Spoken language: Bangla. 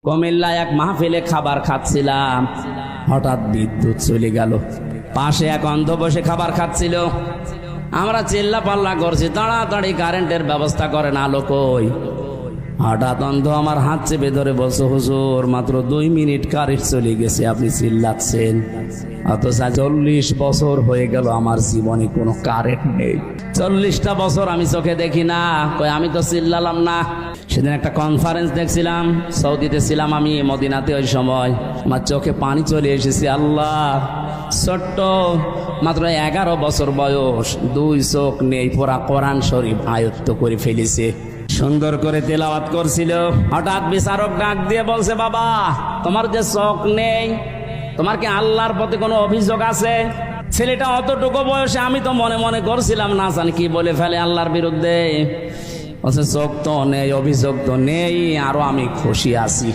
কুমিল্লায় এক মাহফিলে খাবার খাচ্ছিলাম, হঠাৎ বিদ্যুৎ চলে গেল। পাশে এক অন্ধ বসে খাবার খাচ্ছিল। আমরা চিল্লা পাল্লা করছি, তাড়াতাড়ি কারেন্টের ব্যবস্থা করেন, আলো কই। হঠাৎ অন্ধ আমার হাত চেপে ধরে বলছে, হুজুর মাত্র 2 মিনিট কারেন্ট চলে গেছে, আপনি চিল্লাচ্ছেন। অথচ 40 বছর হয়ে গেল আমার জীবনে কোনো কারেন্ট নেই। 40টা বছর আমি চোখে দেখি না, কই আমি তো চিল্লালাম না। সেদিন একটা কনফারেন্স দেখছিলাম, সৌদিতে ছিলাম আমি, মদিনাতে। ওই সময় আমার চোখে পানি চলে এসেছে। আল্লাহ, ছোট্ট মাত্র 11 বছর বয়স, 2 চোখ নেই, পুরা কোরআন শরীফ আয়ত্ত করে ফেলেছে। সুন্দর করে তেলাওয়াত করছিল। হঠাৎ বিচারক ডাক দিয়ে বলছে, বাবা তোমার যে চোখ নেই, তোমার কি আল্লাহর প্রতি কোনো অভিযোগ আছে? ছেলেটা অতটুকু বয়সে, আমি তো মনে মনে করছিলাম না জানি কি বলে ফেলে আল্লাহর বিরুদ্ধে। বলছে চোখ তো নেই, অভিযোগ তো নেই, আরো আমি খুশি আছি।